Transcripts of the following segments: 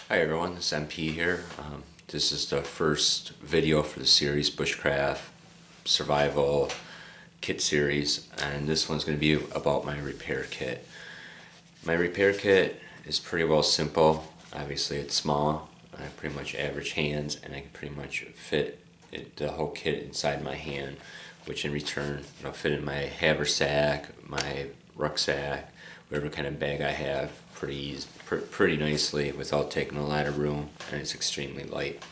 Hi everyone, this is MP here. This is the first video for the series Bushcraft Survival Kit series, and this one's going to be about my repair kit. My repair kit is pretty well simple. Obviously it's small, I have pretty much average hands, and I can pretty much fit the whole kit inside my hand, which in return will fit in my haversack, my rucksack, whatever kind of bag I have pretty nicely without taking a lot of room, and it's extremely light.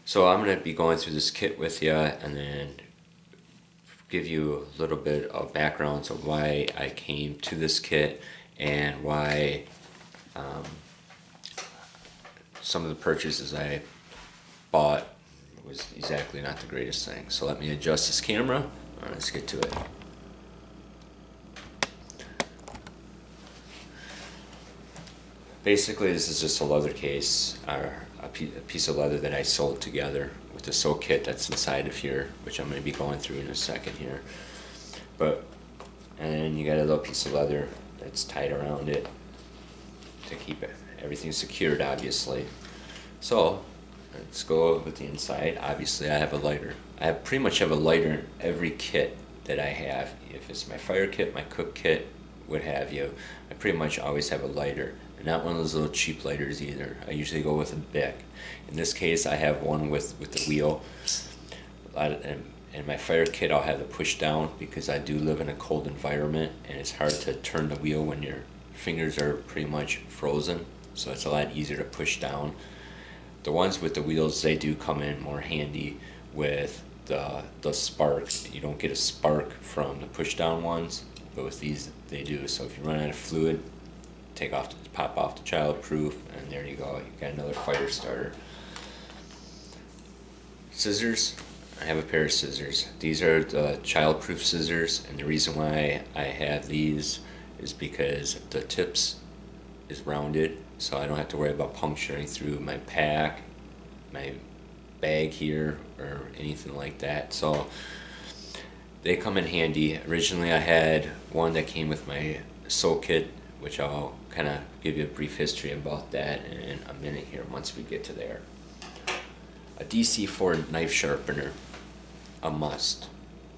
So I'm going to be going through this kit with you and then give you a little bit of backgrounds of why I came to this kit and why some of the purchases I bought was exactly not the greatest thing. So let me adjust this camera and let's get to it. Basically, this is just a leather case, or a piece of leather that I sewed together with the sew kit that's inside of here, which I'm going to be going through in a second here. And then you got a little piece of leather that's tied around it to keep everything secured, obviously. So let's go with the inside. Obviously, I have a lighter. I pretty much have a lighter in every kit that I have. If it's my fire kit, my cook kit, what have you, I pretty much always have a lighter. And not one of those little cheap lighters either. I usually go with a Bic. In this case, I have one with the wheel. In my fire kit, I'll have the push down because I do live in a cold environment and it's hard to turn the wheel when your fingers are pretty much frozen. So it's a lot easier to push down. The ones with the wheels, they do come in more handy with the spark. You don't get a spark from the push down ones, but with these they do. So if you run out of fluid, pop off the childproof, and there you go. You got another fire starter. Scissors. I have a pair of scissors. These are the childproof scissors, and the reason why I have these is because the tips is rounded, so I don't have to worry about puncturing through my pack, my bag here, or anything like that. So they come in handy. Originally I had one that came with my sew kit, which I'll kind of give you a brief history about that in a minute here once we get to there. A DC4 knife sharpener, a must.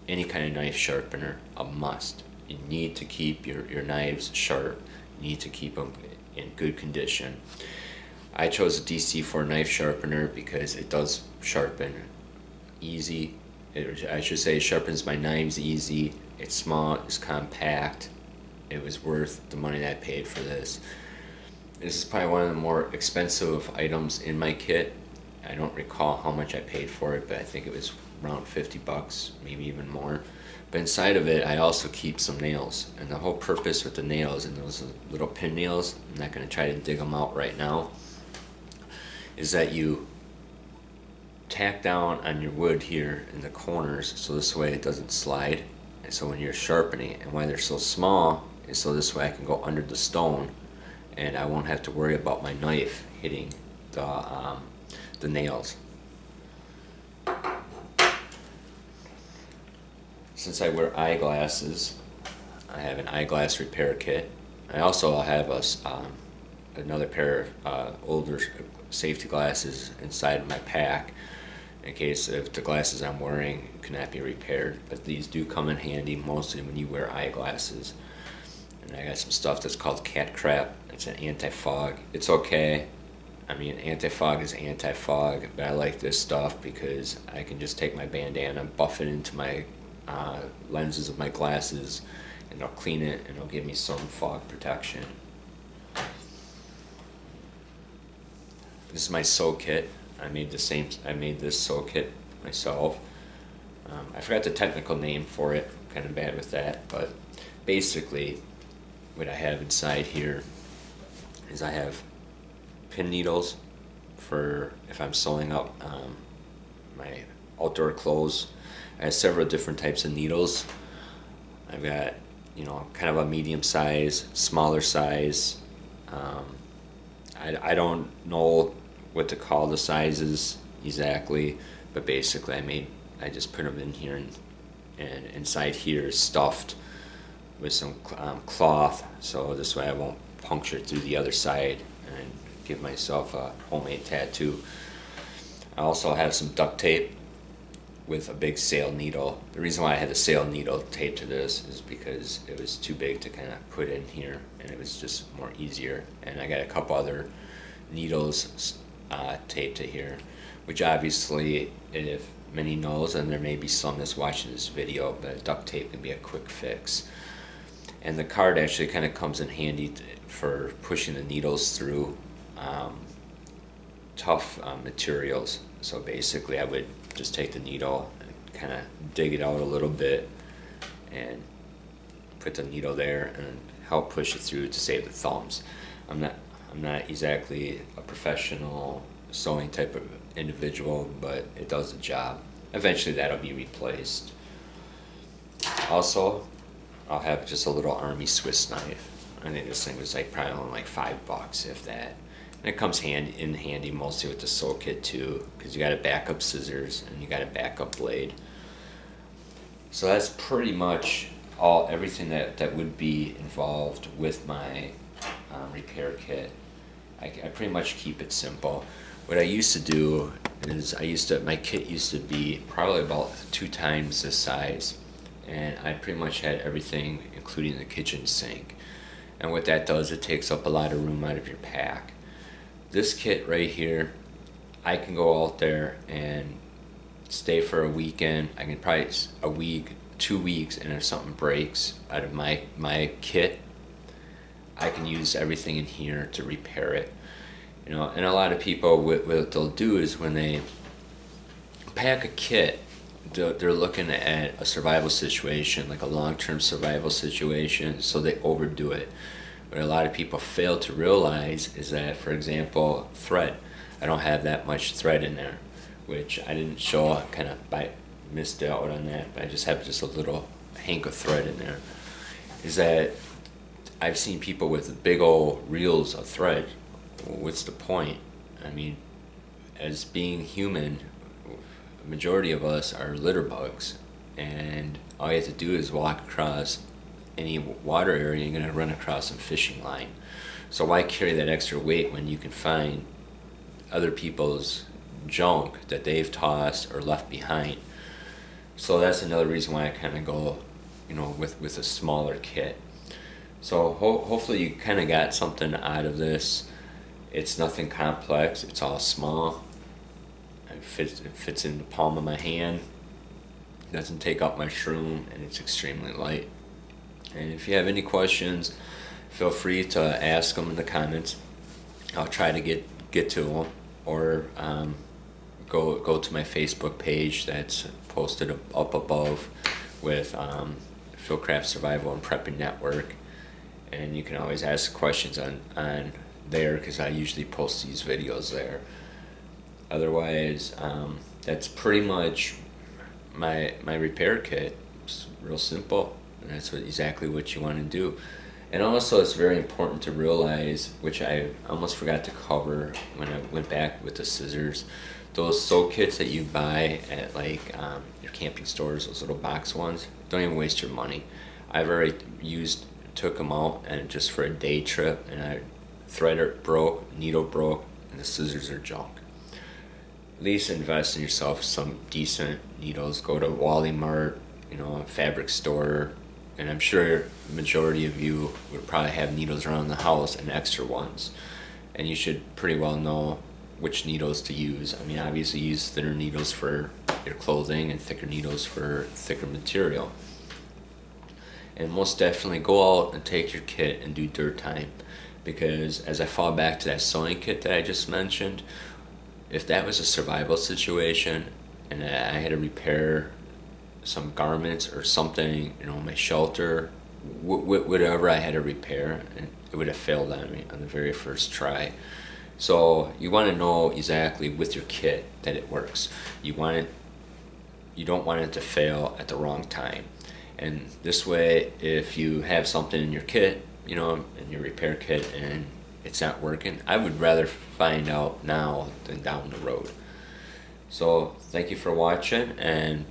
Any kind of knife sharpener, a must. You need to keep your knives sharp. You need to keep them in good condition. I chose a DC4 knife sharpener because it does sharpen easy. I should say it sharpens my knives easy. It's small, it's compact. It was worth the money that I paid for this. This is probably one of the more expensive items in my kit. I don't recall how much I paid for it, but I think it was around 50 bucks, maybe even more. But inside of it, I also keep some nails. And the whole purpose with the nails and those little pin nails, I'm not going to try to dig them out right now, is that you tack down on your wood here in the corners so this way it doesn't slide. And so when you're sharpening it, and why they're so small, is so this way I can go under the stone and I won't have to worry about my knife hitting the nails. Since I wear eyeglasses, I have an eyeglass repair kit. I also have another pair of older safety glasses inside my pack in case if the glasses I'm wearing cannot be repaired. But these do come in handy mostly when you wear eyeglasses. And I got some stuff that's called cat crap. It's an anti-fog. It's okay. I mean, anti-fog is anti-fog, but I like this stuff because I can just take my bandana, buff it into my lenses of my glasses, and I'll clean it and it'll give me some fog protection. This is my sew kit. I made this sew kit myself. I forgot the technical name for it. I'm kind of bad with that, but basically what I have inside here is I have pin needles for if I'm sewing up my outdoor clothes. I have several different types of needles. I've got, kind of a medium size, smaller size. I don't know what to call the sizes exactly, but basically I just put them in here, and inside here is stuffed with some cloth, so this way I won't puncture through the other side and give myself a homemade tattoo. I also have some duct tape with a big sail needle. The reason why I had the sail needle taped to this is because it was too big to kind of put in here, and it was just more easier. And I got a couple other needles taped to here, which obviously, if many knows, and there may be some that's watching this video, but duct tape can be a quick fix. And the card actually kind of comes in handy for pushing the needles through tough materials. So basically I would just take the needle and kind of dig it out a little bit and put the needle there and help push it through to save the thumbs. I'm not exactly a professional sewing type of individual, but it does the job. Eventually that'll be replaced. Also, I'll have just a little army Swiss knife. I think this thing was like probably only like $5, if that. And it comes in handy mostly with the sew kit too, because you got a backup scissors and you got a backup blade. So that's pretty much everything that would be involved with my repair kit. I pretty much keep it simple. What I used to do is my kit used to be probably about 2 times this size, and I pretty much had everything including the kitchen sink. And what that does, it takes up a lot of room out of your pack. This kit right here, I can go out there and stay for a weekend. I can probably a week, 2 weeks, and if something breaks out of my kit, I can use everything in here to repair it. You know, and a lot of people, what they'll do is when they pack a kit, they're looking at a survival situation, like a long-term survival situation, so they overdo it. What a lot of people fail to realize is that, for example, thread. I don't have that much thread in there, which I didn't show. I kind of missed out on that, but I just have just a little hank of thread in there. Is that I've seen people with big old reels of thread. What's the point? I mean, as being human, the majority of us are litter bugs, and all you have to do is walk across any water area, you're going to run across some fishing line. So why carry that extra weight when you can find other people's junk that they've tossed or left behind? So that's another reason why I kind of go, you know, with a smaller kit. So hopefully you kind of got something out of this. It's nothing complex, it's all small. It fits in the palm of my hand. It doesn't take up much room, and it's extremely light. And if you have any questions, feel free to ask them in the comments. I'll try to get to them, or go to my Facebook page that's posted up above with Bushcraft Survival and Prepping Network, and you can always ask questions on there, because I usually post these videos there. Otherwise, that's pretty much my repair kit. It's real simple, and that's exactly what you want to do. And also, it's very important to realize, which I almost forgot to cover when I went back with the scissors, those sew kits that you buy at like your camping stores, those little box ones, don't even waste your money. I've already took them out, and just for a day trip, and thread broke, needle broke, and the scissors are junk. At least invest in yourself some decent needles. Go to Wally Mart, you know, a fabric store, and I'm sure the majority of you would probably have needles around the house and extra ones. And you should pretty well know which needles to use. I mean, obviously use thinner needles for your clothing and thicker needles for thicker material. And most definitely go out and take your kit and do dirt time. Because as I fall back to that sewing kit that I just mentioned, if that was a survival situation and I had to repair some garments or something, you know, my shelter, whatever I had to repair, and it would have failed on me on the very first try. So you want to know exactly with your kit that it works. You don't want it to fail at the wrong time. And this way, if you have something in your kit, you know, in your repair kit, and it's not working, I would rather find out now than down the road. So thank you for watching, and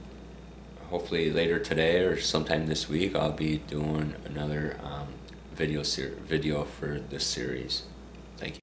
hopefully later today or sometime this week I'll be doing another video for this series. Thank you.